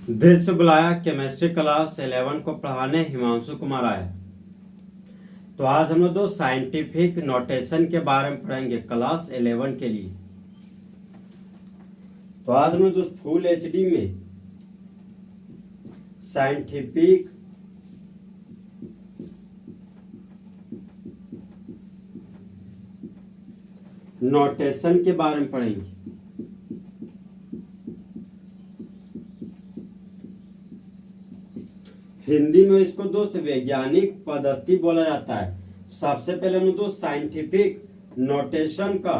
दिल से बुलाया केमिस्ट्री क्लास 11 को पढ़ाने हिमांशु कुमार आए। तो आज हम लोग दो साइंटिफिक नोटेशन के बारे में पढ़ेंगे क्लास 11 के लिए। तो आज हम लोग दो फुल एचडी में साइंटिफिक नोटेशन के बारे में पढ़ेंगे। हिंदी में इसको दोस्त वैज्ञानिक पद्धति बोला जाता है। सबसे पहले हम दोस्त साइंटिफिक नोटेशन का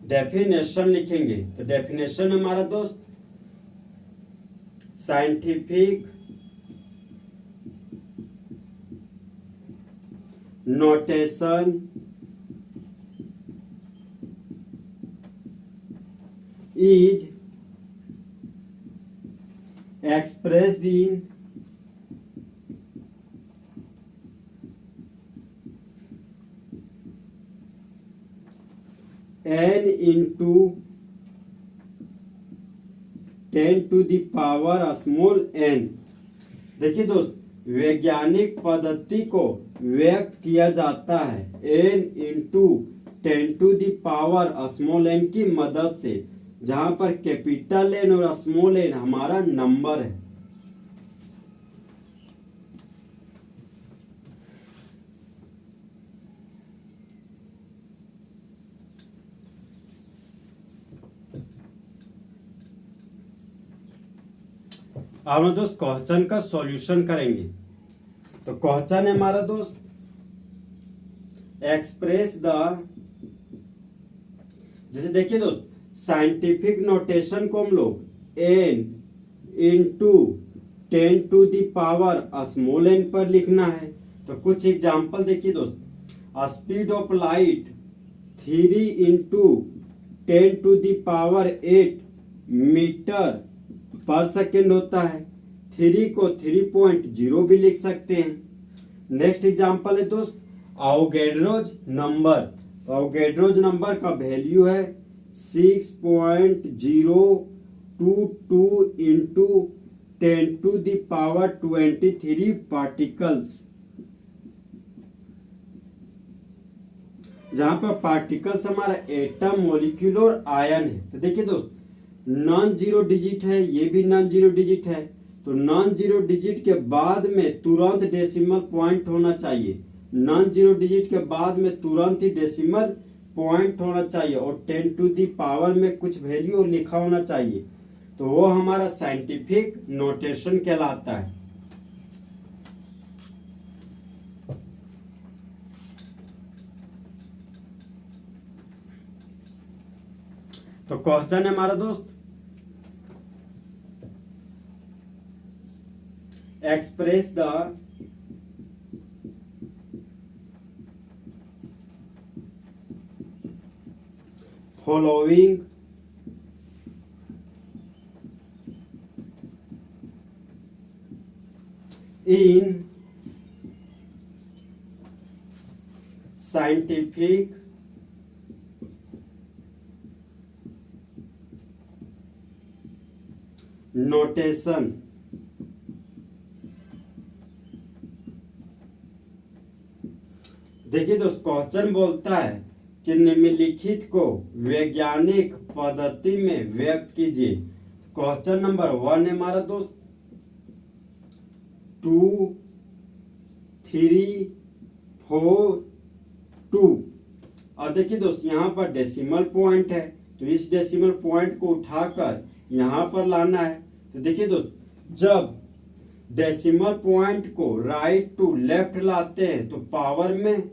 डेफिनेशन लिखेंगे। तो डेफिनेशन हमारा दोस्त scientific notation is expressed in n into 10 to the power small n। देखिए दोस्त, वैज्ञानिक पद्धति को व्यक्त किया जाता है n into 10 to the power small n की मदद से, जहां पर कैपिटल N और स्मॉल n हमारा नंबर है। अब हम दोस्त क्वेश्चन का सॉल्यूशन करेंगे। तो क्वेश्चन है हमारा दोस्त, एक्सप्रेस द, जैसे देखिए दोस्त, साइंटिफिक नोटेशन को हम लोग n into 10 to the power small n पर लिखना है। तो कुछ एग्जांपल देखिए दोस्त, speed of light 3 into 10 to the power 8 metre per second होता है। 3 को 3.0 भी लिख सकते हैं। नेक्स्ट एग्जांपल है दोस्त, आवोगैड्रोज नंबर। तो आवोगैड्रोज नंबर का वैल्यू है 6.022 into 10 to the power 23 particles, जहां पर पार्टिकल्स हमारा एटम, मॉलिक्यूल और आयन है। तो देखिए दोस्त, नॉन जीरो डिजिट है, ये भी नॉन जीरो डिजिट है। तो नॉन जीरो डिजिट के बाद में तुरंत डेसिमल पॉइंट होना चाहिए। नॉन जीरो डिजिट के बाद में तुरंत ही डेसिमल पॉइंट होना चाहिए और 10 टू दी पावर में कुछ वैल्यू लिखा होना चाहिए। तो वो हमारा साइंटिफिक नोटेशन कहलाता है। तो क्वेश्चन है हमारा दोस्त, express the following in scientific notation. देखिए दोस्त, क्वेश्चन बोलता है कि निम्नलिखित को वैज्ञानिक पद्धति में व्यक्त कीजिए। क्वेश्चन नंबर 1 है हमारा दोस्त, 2 3 4 2। और देखिए दोस्त, यहाँ पर डेसिमल पॉइंट है, तो इस डेसिमल पॉइंट को उठाकर यहाँ पर लाना है। तो देखिए दोस्त, जब डेसिमल पॉइंट को राइट टू लेफ्ट लाते हैं तो पावर में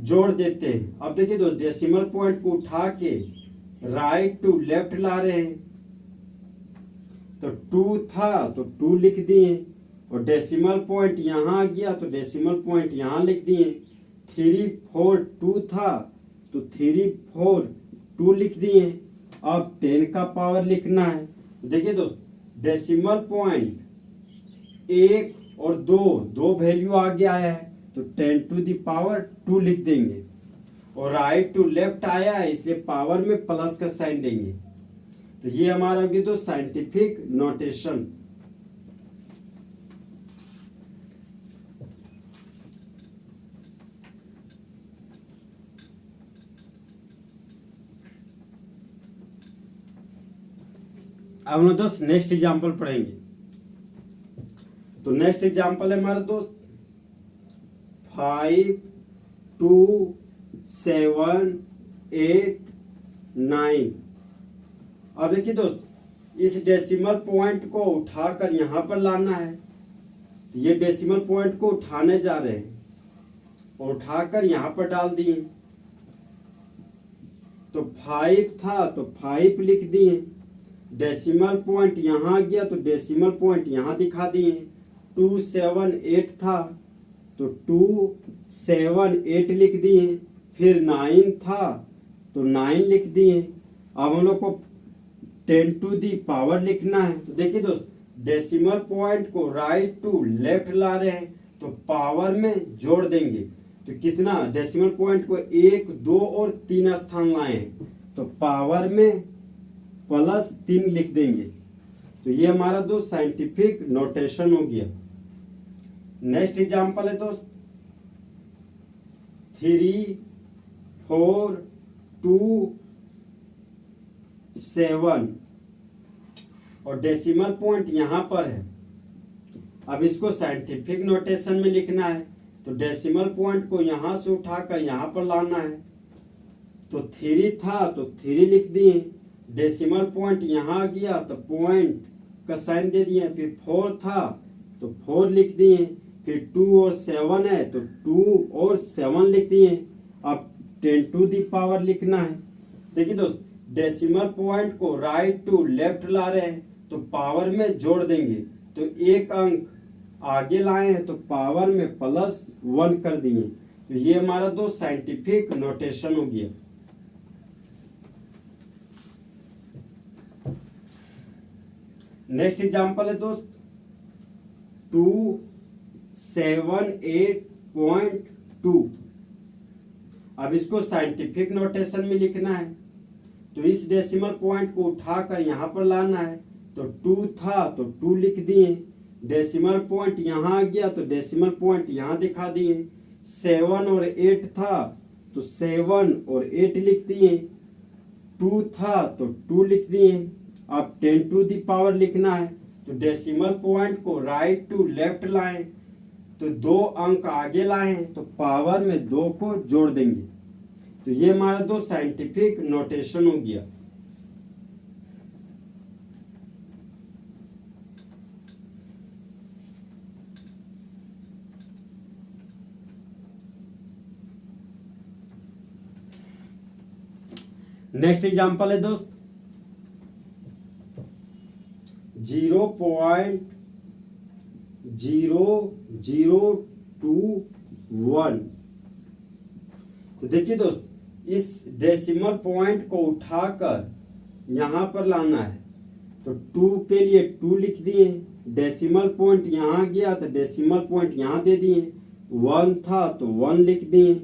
जोड़ देते हैं। अब देखिए दोस्त, डेसिमल पॉइंट को उठा के राइट टू लेफ्ट ला रहे हैं। तो 2 था तो 2 लिख दिए, और डेसिमल पॉइंट यहाँ आ गया तो डेसिमल पॉइंट यहाँ लिख दिए। 3 4 2 था तो 3 4 2 लिख दिए। अब 10 का पावर लिखना है। देखिए दोस्त, डेसिमल पॉइंट 1 और 2 वैल्यू आगे आया है तो 10 टू दी पावर 2 लिख देंगे, और राइट टू लेफ्ट आया है इसलिए पावर में प्लस का साइन देंगे। तो ये हमारा होगी तो साइंटिफिक नोटेशन। अब हम लोग दोस्त नेक्स्ट एग्जाम्पल पढ़ेंगे। तो नेक्स्ट एग्जाम्पल है हमारा दोस्त 5 2 7 8 9। अब देखिए दोस्त इस डेसिमल पॉइंट को उठाकर यहां पर लाना है। तो ये डेसिमल पॉइंट को उठाने जा रहे हैं और उठाकर यहां पर डाल दिए। तो 5 था तो 5 लिख दिए, डेसिमल पॉइंट यहां गया तो डेसिमल पॉइंट यहां दिखा दिए। 2 7 8 था तो 2 7 8 लिख दिए। फिर 9 था तो 9 लिख दिए। अब हम लोग को 10 टू दी पावर लिखना है। तो देखिए दोस्त डेसिमल पॉइंट को राइट टू लेफ्ट ला रहे हैं तो पावर में जोड़ देंगे। तो कितना डेसिमल पॉइंट को 1 2 और 3 स्थान लाए हैं तो पावर में +3 लिख देंगे। तो ये हमारा दोस्त साइंटिफिक नोटेशन हो गया। नेक्स्ट एग्जांपल है दोस्त 3 4 2 7 और डेसिमल पॉइंट यहां पर है। अब इसको साइंटिफिक नोटेशन में लिखना है। तो डेसिमल पॉइंट को यहां से उठाकर यहां पर लाना है। तो 3 था तो 3 लिख दिए, डेसिमल पॉइंट यहां गया तो पॉइंट का साइन दे दिए। फिर 4 था तो 4 लिख दिए। फिर 2 और 7 है तो 2 और 7 लिख दिए। अब 10 टू दी पावर लिखना है। देखिए दोस्त डेसिमल पॉइंट को राइट टू लेफ्ट ला रहे हैं तो पावर में जोड़ देंगे। तो एक अंक आगे लाए हैं तो पावर में +1 कर दिए। तो ये हमारा दोस्त साइंटिफिक नोटेशन हो गया। नेक्स्ट एग्जांपल है दोस्त 278.2। अब इसको साइंटिफिक नोटेशन में लिखना है। तो इस डेसिमल पॉइंट को उठाकर यहां पर लाना है। तो 2 था तो 2 लिख दिए, डेसिमल पॉइंट यहां आ गया तो डेसिमल पॉइंट यहां दिखा दिए। 7 और 8 था तो 7 और 8 लिख दिए। 2 था तो 2 लिख दिए। अब 10 टू दी पावर लिखना है। तो डेसिमल पॉइंट को राइट टू लेफ्ट लाएं तो 2 अंक आगे लाएं तो पावर में 2 को जोड़ देंगे। तो ये हमारा दोस्त साइंटिफिक नोटेशन हो गया। नेक्स्ट एग्जांपल है दोस्त 0.0021। तो देखिए दोस्त इस डेसिमल पॉइंट को उठाकर यहां पर लाना है। तो 2 के लिए 2 लिख दिए, डेसिमल पॉइंट यहां गया तो डेसिमल पॉइंट यहां दे दिए। 1 था तो 1 लिख दिए।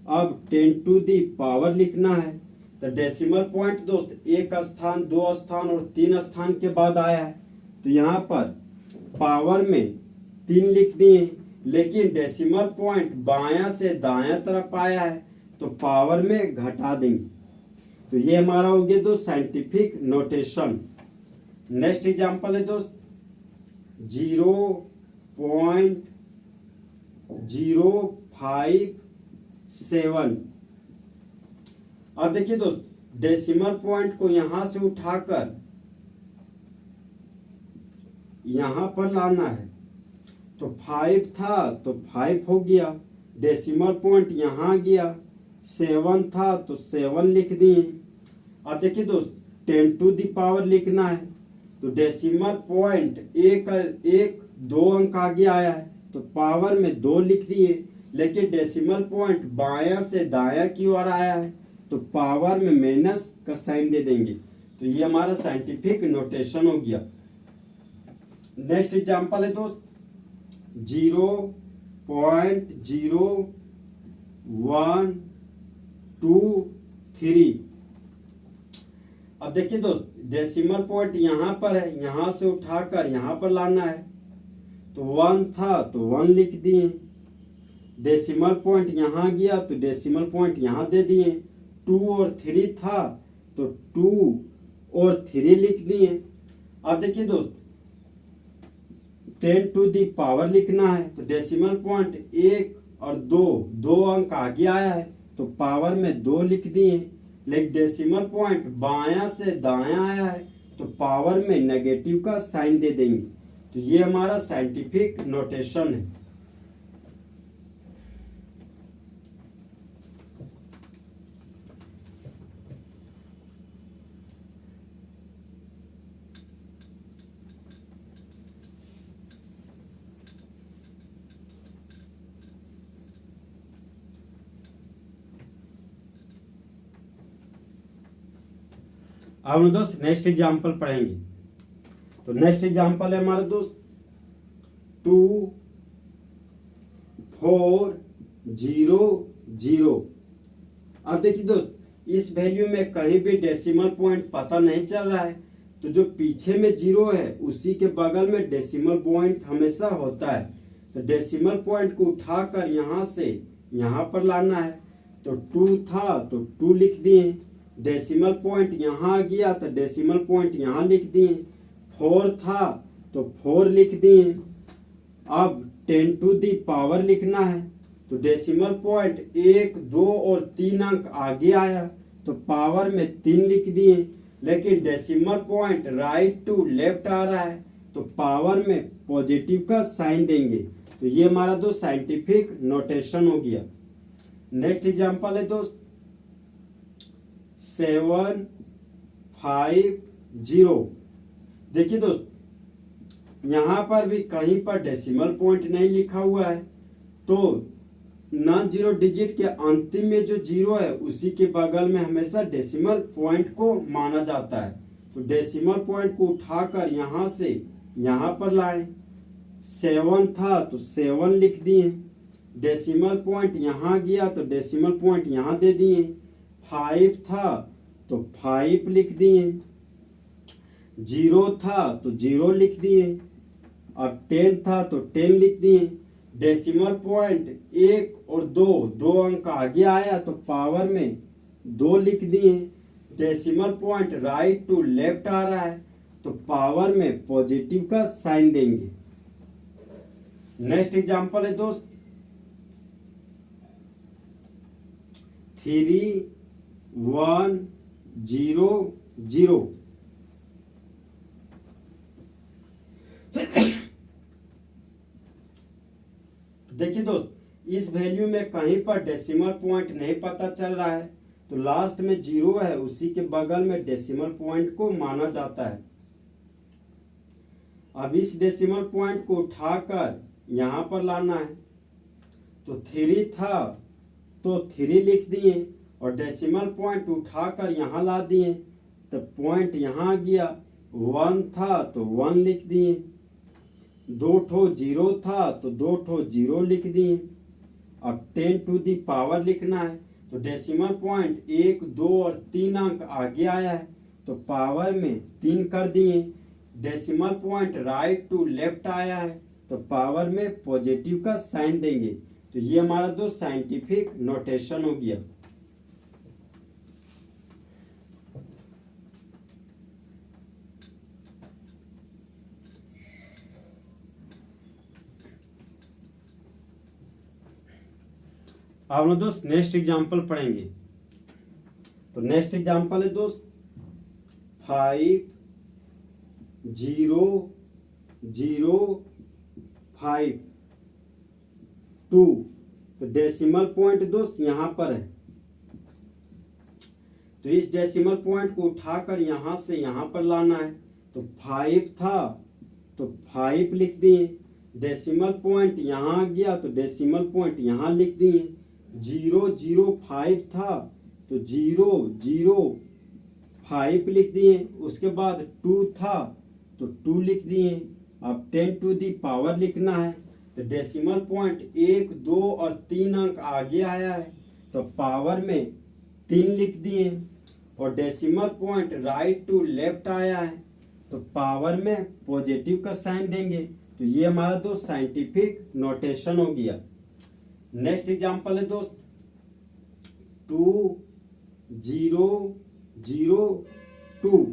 अब 10 टू दी पावर लिखना है। तो डेसिमल पॉइंट दोस्त 1 स्थान 2 स्थान और 3 स्थान के बाद आया है। तो यहाँ पर पावर में 3 लिख दिए, लेकिन डेसिमल पॉइंट बायां से दायां तरफ आया है तो पावर में घटा देंगे। तो ये हमारा हो गया दोस्त साइंटिफिक नोटेशन। नेक्स्ट एग्जांपल है दोस्त 0.057। अब देखिए दोस्त डेसिमल पॉइंट को यहां से उठाकर यहां पर लाना है। तो 5 था तो 5 हो गया, डेसिमल पॉइंट यहां गया। 7 था तो 7 लिख दिए। अब देखिए दोस्त 10 टू दी पावर लिखना है। तो डेसिमल पॉइंट एक 2 अंक आगे आया है तो पावर में 2 लिख दिए, लेकिन डेसिमल पॉइंट बायां से दायां की ओर आया है तो पावर में माइनस का साइन दे देंगे। तो ये हमारा साइंटिफिक नोटेशन हो गया। नेक्स्ट एग्जांपल है दोस्त 0.0123। अब देखिए दोस्त डेसिमल पॉइंट यहां पर है, यहां से उठाकर यहां पर लाना है। तो 1 था तो 1 लिख दिए, डेसिमल पॉइंट यहां गया तो डेसिमल पॉइंट यहां दे दिए। 2 और 3 था तो 2 और 3 लिख दिए। अब देखिए दोस्त 10 टू दी पावर लिखना है तो डेसिमल पॉइंट 1 और 2 अंक आगे आया है तो पावर में 2 लिख दिए। लेकिन डेसिमल पॉइंट बायां से दायां आया है तो पावर में नेगेटिव का साइन दे देंगे। तो ये हमारा साइंटिफिक नोटेशन है। अब हम दोस्त नेक्स्ट एग्जाम्पल पढ़ेंगे। तो नेक्स्ट एग्जाम्पल है हमारा दोस्त 2 4 0 0। अब देखिए दोस्त इस वैल्यू में कहीं भी डेसिमल पॉइंट पता नहीं चल रहा है तो जो पीछे में 0 है उसी के बगल में डेसिमल पॉइंट हमेशा होता है। तो डेसिमल पॉइंट को उठाकर यहाँ से यहाँ पर लाना है। तो 2 था तो 2 लिख दिए। डेसिमल पॉइंट यहाँ आ गया तो डेसिमल पॉइंट यहाँ लिख दिए। 4 था तो 4 लिख दिए। अब 10 टू दी पावर लिखना है तो डेसिमल पॉइंट 1 2 और 3 अंक आगे आया तो पावर में 3 लिख दिए। लेकिन decimal point right to left आ रहा है तो पावर में पॉजिटिव का साइन देंगे। तो ये हमारा दोस्त साइंटिफिक नोटेशन हो गया। नेक्स्ट एग्जांपल है दोस्त 7 5 0। देखिए दोस्त यहां पर भी कहीं पर डेसिमल पॉइंट नहीं लिखा हुआ है तो नॉन जीरो डिजिट के अंतिम में जो 0 है उसी के बगल में हमेशा डेसिमल पॉइंट को माना जाता है। तो डेसिमल पॉइंट को उठाकर यहां से यहां पर लाएं। 7 था तो 7 लिख दिए। डेसिमल पॉइंट यहाँ गया तो डेसिमल पॉइंट यहाँ दे दिए। 5 था तो 5 लिख दिए। 0 था तो 0 लिख दिए। अब 10 था तो 10 लिख दिए। डेसिमल पॉइंट 1 और 2 अंक आगे आया तो पावर में 2 लिख दिए। Decimal point right to left आ रहा है तो पावर में पॉजिटिव का साइन देंगे। नेक्स्ट एग्जांपल है दोस्त 3 1 0 0। देखिए दोस्त इस वैल्यू में कहीं पर डेसिमल पॉइंट नहीं पता चल रहा है तो लास्ट में 0 है उसी के बगल में डेसिमल पॉइंट को माना जाता है। अब इस डेसिमल पॉइंट को उठाकर यहां पर लाना है। तो 3 था तो 3 लिख दिए और डेसिमल पॉइंट उठाकर यहां ला दिए तो पॉइंट यहां आ गया। 1 था तो 1 लिख दिए। 2 ठो 0 था तो 2 ठो 0 लिख दिए। अब 10 टू दी पावर लिखना है तो डेसिमल पॉइंट 1 2 और 3 अंक आगे आया है तो पावर में 3 कर दिए। Decimal point right to left आया है तो पावर में पॉजिटिव का साइन देंगे। तो ये हमारा दोस्त साइंटिफिक नोटेशन हो गया। अब हम दोस्त नेक्स्ट एग्जांपल पढ़ेंगे। तो नेक्स्ट एग्जांपल है दोस्त 5 0 0 5 2। तो डेसिमल पॉइंट दोस्त यहां पर है तो इस डेसिमल पॉइंट को उठाकर यहां से यहां पर लाना है। तो 5 था तो 5 लिख दिए। डेसिमल पॉइंट यहां आ गया तो डेसिमल पॉइंट यहां लिख दिए। 0 0 5 था तो 0 0 5 लिख दिए। उसके बाद 2 था तो 2 लिख दिए। अब 10 टू दी पावर लिखना है तो डेसिमल पॉइंट 1 2 और 3 अंक आगे आया है तो पावर में 3 लिख दिए। और decimal point right to left आया है तो पावर में पॉजिटिव का साइन देंगे। तो ये हमारा दोस्त साइंटिफिक नोटेशन हो गया। नेक्स्ट एग्जांपल है दोस्त 2 0 0 2।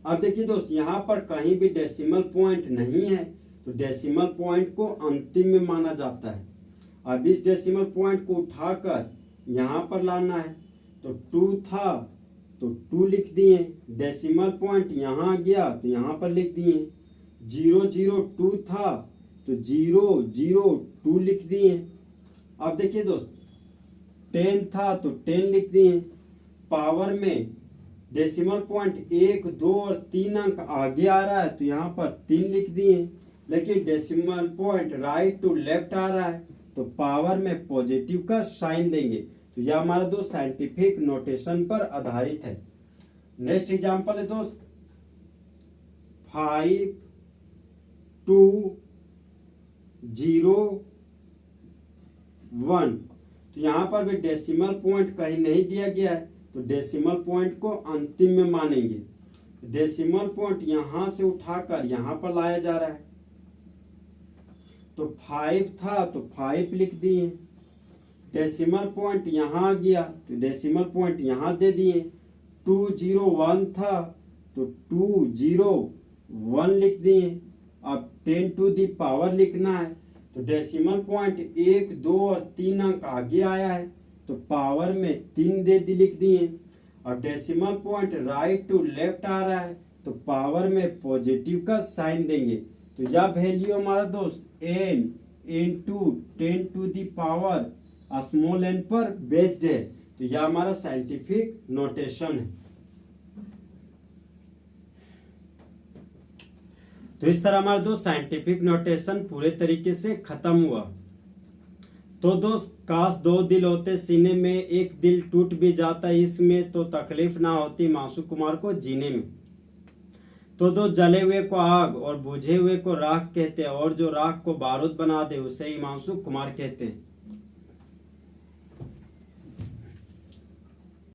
अब देखिए दोस्त, यहाँ पर कहीं भी डेसिमल पॉइंट नहीं है, तो डेसिमल पॉइंट को अंतिम में माना जाता है। अब इस डेसिमल पॉइंट को उठाकर यहाँ पर लाना है, तो 2 था तो 2 लिख दिए। डेसिमल पॉइंट यहाँ गया तो यहाँ पर लिख दिए। 002 था तो 002 लिख दिए। अब देखिए दोस्त, 10 था तो 10 लिख दिए। पावर में डेसिमल पॉइंट 1, 2 और 3 अंक आगे आ रहा है तो यहाँ पर 3 लिख दिए। लेकिन decimal point right to left आ रहा है तो पावर में पॉजिटिव का साइन देंगे। तो यह हमारा दोस्त साइंटिफिक नोटेशन पर आधारित है। नेक्स्ट एग्जांपल है दोस्त 5 2 0 1। तो यहाँ पर भी डेसिमल पॉइंट कहीं नहीं दिया गया है, तो डेसिमल पॉइंट को अंतिम में मानेंगे। डेसिमल पॉइंट यहाँ से उठाकर यहाँ पर लाया जा रहा है, तो 5 था तो 5 लिख दिए। डेसिमल पॉइंट यहाँ गया तो डेसिमल पॉइंट यहाँ दे दिए। 201 था तो 201 लिख दिए। अब 10 टू दी पावर लिखना है, तो डेसिमल पॉइंट 1, 2 और 3 अंक आगे आया है तो पावर में 3 लिख दिए। अब decimal point right to left आ रहा है तो पावर में पॉजिटिव का साइन देंगे। तो यह वैल्यू हमारा दोस्त n into 10 to the power small n पर बेस्ड है। तो यह हमारा साइंटिफिक नोटेशन है। तो इस तरह हमारा दोस्त साइंटिफिक नोटेशन पूरे तरीके से खत्म हुआ। तो दोस्त, काश 2 दिल होते सीने में, एक दिल टूट भी जाता इसमें, तो तकलीफ ना होती मासूम कुमार को जीने में। तो दोस्त, जले हुए को आग और बुझे हुए को राख कहते हैं, और जो राख को बारूद बना दे उसे ही मासूम कुमार कहते हैं।